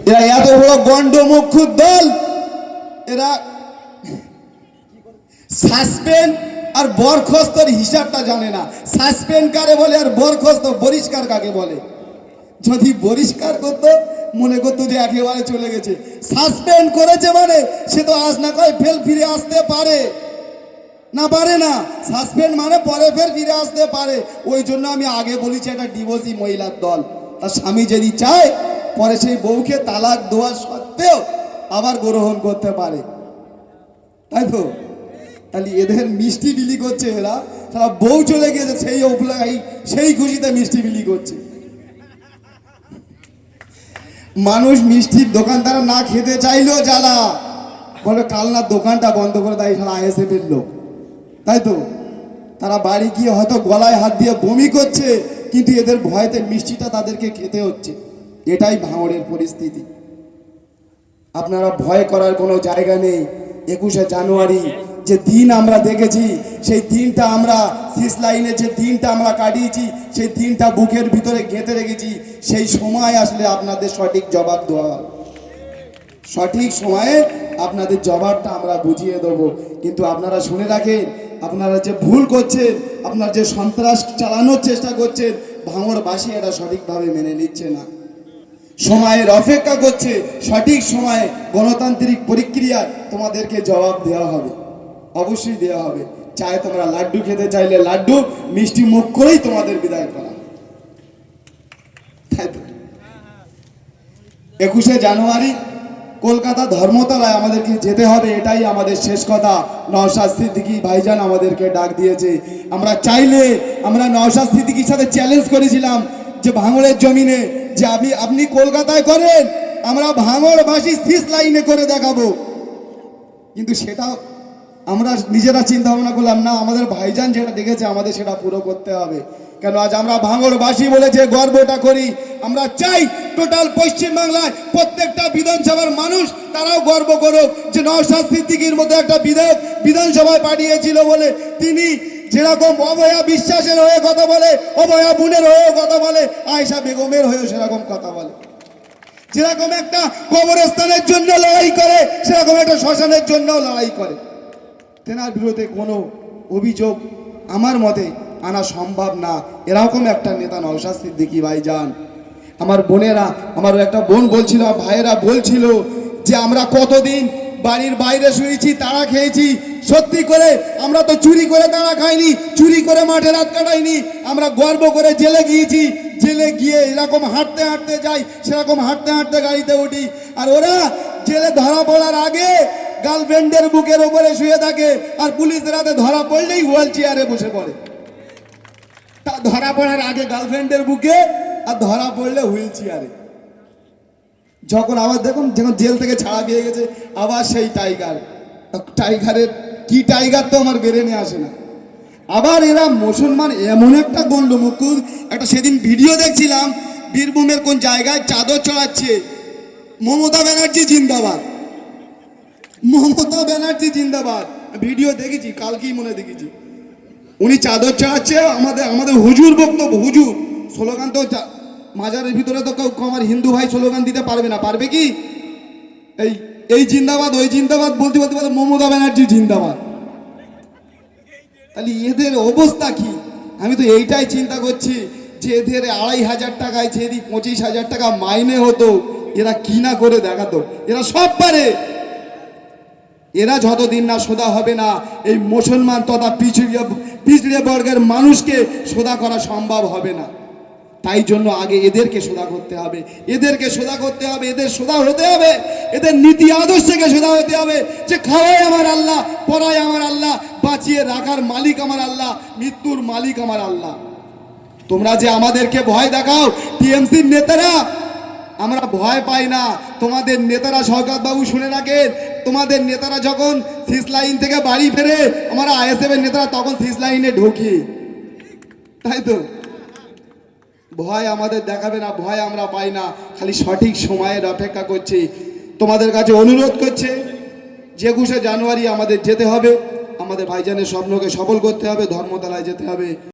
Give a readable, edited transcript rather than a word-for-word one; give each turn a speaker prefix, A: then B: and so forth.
A: এরা এত বড় গন্ডমুখুর দল, এরা সাসপেন্ড আর বরখাস্তর হিসাবটা জানে না। সাসপেন্ড কারে বলে আর বরখাস্ত বহিষ্কার কাকে বলে। যদি বহিষ্কার করতো মনে করতো যে একেবারে চলে গেছে। সাসপেন্ড করেছে মানে সে তো আজ না কয় ফের ফিরে আসতে পারে না, পারে না। সাসপেন্ড মানে পরে ফের ফিরে আসতে পারে। ওই জন্য আমি আগে বলেছি একটা ডিভোর্সি মহিলার দল। তার স্বামী যদি চায় পরে সেই বউকে তালাক দেওয়া সত্ত্বেও আবার গ্রহণ করতে পারে, তাই তো? তাহলে এদের মিষ্টি বিলি করছে এরা, সারা বউ চলে গিয়েছে সেই উপলাই সেই খুশিতে মিষ্টি বিলি করছে। মানুষ মিষ্টির দোকানদার না খেতে চাইলেও জ্বালা, বলে কাল না দোকানটা বন্ধ করে দেয় সারা আইএসএফ এর লোক, তাই তো? তারা বাড়ি গিয়ে হয়তো গলায় হাত দিয়ে বমি করছে, কিন্তু এদের ভয়তে মিষ্টিটা তাদেরকে খেতে হচ্ছে। এটাই ভাঙড়ের পরিস্থিতি। আপনারা ভয় করার কোনো জায়গা নেই। 21শে জানুয়ারি যে দিন আমরা দেখেছি, সেই দিনটা আমরা শেষ লাইনে যে দিনটা আমরা কাটিয়েছি, সেই দিনটা বুকের ভিতরে গেঁথে রেখেছি। সেই সময় আসলে আপনাদের সঠিক জবাব দেওয়া, সঠিক সময়ে আপনাদের জবাবটা আমরা বুঝিয়ে দেবো। কিন্তু আপনারা শুনে রাখেন, আপনারা যে ভুল করছেন, আপনারা যে সন্ত্রাস চালানোর চেষ্টা করছেন, ভাঙড়বাসী এটা সঠিকভাবে মেনে নিচ্ছে না। সময়ের অপেক্ষা করছে, সঠিক সময়ে গণতান্ত্রিক প্রক্রিয়ায় তোমাদেরকে জবাব দেওয়া হবে, অবশ্যই দেওয়া হবে। চাই তোমরা লাড্ডু খেতে চাইলে লাড্ডু, মিষ্টি মুখ করেই তোমাদের বিদায় করা। 21শে জানুয়ারি কলকাতা ধর্মতলায় আমাদেরকে যেতে হবে, এটাই আমাদের শেষ কথা। নওশাদ সিদ্দিকী ভাইজান আমাদেরকে ডাক দিয়েছে। আমরা চাইলে আমরা নওশাদ সিদ্দিকীর সাথে চ্যালেঞ্জ করেছিলাম যে ভাঙড়ের জমিনে যে আপনি কলকাতায় করেন, আমরা ভাঙড়বাসী শেষ লাইনে করে দেখাবো। কিন্তু সেটা আমরা নিজেরা চিন্তা ভাবনা করলাম না, আমাদের ভাইজান যেটা দেখেছে আমাদের সেটা পুরো করতে হবে। কেন আজ আমরা ভাঙড়বাসী বলেছে গর্বটা করি। আমরা চাই টোটাল পশ্চিমবাংলায় প্রত্যেকটা বিধানসভার মানুষ তারাও গর্ব করুক যে নওশাদ সিদ্দিকীর মতো একটা বিধায়ক বিধানসভায় পাঠিয়েছিল বলে তিনি যেরকম অভয়া বিশ্বাসের হয়ে কথা বলে, অভয়া বোনের হয়েও কথা বলে, আয়েশা বেগমের হয়েও সেরকম কথা বলে। যেরকম একটা কবরস্থানের জন্য লড়াই করে, সেরকম একটা শ্মশানের জন্যও লড়াই করে। তেনার বিরুদ্ধে কোনো অভিযোগ আমার মতে আনা সম্ভব না। এরকম একটা নেতা নওশাদ সিদ্দিকী ভাইজান। আমার বোনেরা, আমার একটা বোন বলছিল, ভাইয়েরা বলছিল যে আমরা কতদিন বাড়ির বাইরে শুয়েছি, তাড়া খেয়েছি। সত্যি করে আমরা তো চুরি করে তাড়া খাইনি, চুরি করে মাঠে রাত কাটাইনি। আমরা গর্ব করে জেলে গিয়েছি, জেলে গিয়ে এরকম হাঁটতে হাঁটতে যাই, সেরকম হাঁটতে হাঁটতে গাড়িতে উঠি। আর ওরা জেলে ধরা পড়ার আগে গার্লফ্রেন্ডের বুকের ওপরে শুয়ে থাকে, আর পুলিশের হাতে ধরা পড়লেই হুইল চেয়ারে বসে পড়ে। তা ধরা পড়ার আগে গার্লফ্রেন্ডের বুকে, আর ধরা পড়লে হুইল চেয়ারে। যখন আবার দেখুন, যখন জেল থেকে ছাড়া পেয়ে গেছে, আবার সেই টাইগার। টাইগারের কি টাইগার তো আমার বেরেনে আসে না। আবার এরা মুসলমান এমন একটা গন্ডমুকুর। একটা সেদিন ভিডিও দেখছিলাম, বীরভূমের কোন জায়গায় চাদর চড়াচ্ছে। মমতা ব্যানার্জি জিন্দাবাদ, মমতা ব্যানার্জি জিন্দাবাদ। ভিডিও দেখেছি, কালকেই মনে দেখেছি। উনি চাদর চড়াচ্ছে, আমাদের হুজুর বক্তব্য, হুজুর স্লোগান তো মাজারের ভিতরে তো কেউ আমার হিন্দু ভাই স্লোগান দিতে পারবে না, পারবে কি? এই জিন্দাবাদ ওই জিন্দাবাদ বলতে বলতে বলতে মমতা ব্যানার্জি জিন্দাবাদ। তাহলে এদের অবস্থা কি? আমি তো এইটাই চিন্তা করছি যে এদের 2500 টাকায় যদি 25,000 টাকা মাইনে হতো, এরা কি না করে দেখাতো। এরা সব পারে। এরা যতদিন না সোদা হবে না, এই মুসলমান তথা পিছড়ে বর্গের মানুষকে সোদা করা সম্ভব হবে না। তাই জন্য আগে এদেরকে সোদা করতে হবে, এদেরকে সোদা করতে হবে, এদের সোদা হতে হবে, এদের নীতি আদর্শকে সোদা হতে হবে যে খাওয়াই আমার আল্লাহ, পড়াই আমার আল্লাহ, বাঁচিয়ে রাখার মালিক আমার আল্লাহ, মৃত্যুর মালিক আমার আল্লাহ। তোমরা যে আমাদেরকে ভয় দেখাও, টিএমসির নেতারা, আমরা ভয় পাই না। তোমাদের নেতারা, শওকত বাবু শুনে রাখেন, তোমাদের নেতারা যখন শেষ লাইন থেকে বাড়ি ফেরে, আমরা আইএসএফ এর নেতারা তখন শেষ লাইনে ঢোকে, তাই তো? ভয় আমাদের দেখাবে না, ভয় আমরা পাই না, খালি সঠিক সময়ের অপেক্ষা করছি। তোমাদের কাছে অনুরোধ করছে যে 21শে জানুয়ারি আমাদের যেতে হবে, আমাদের ভাইজানের স্বপ্নকে সফল করতে হবে, ধর্মতলায় যেতে হবে।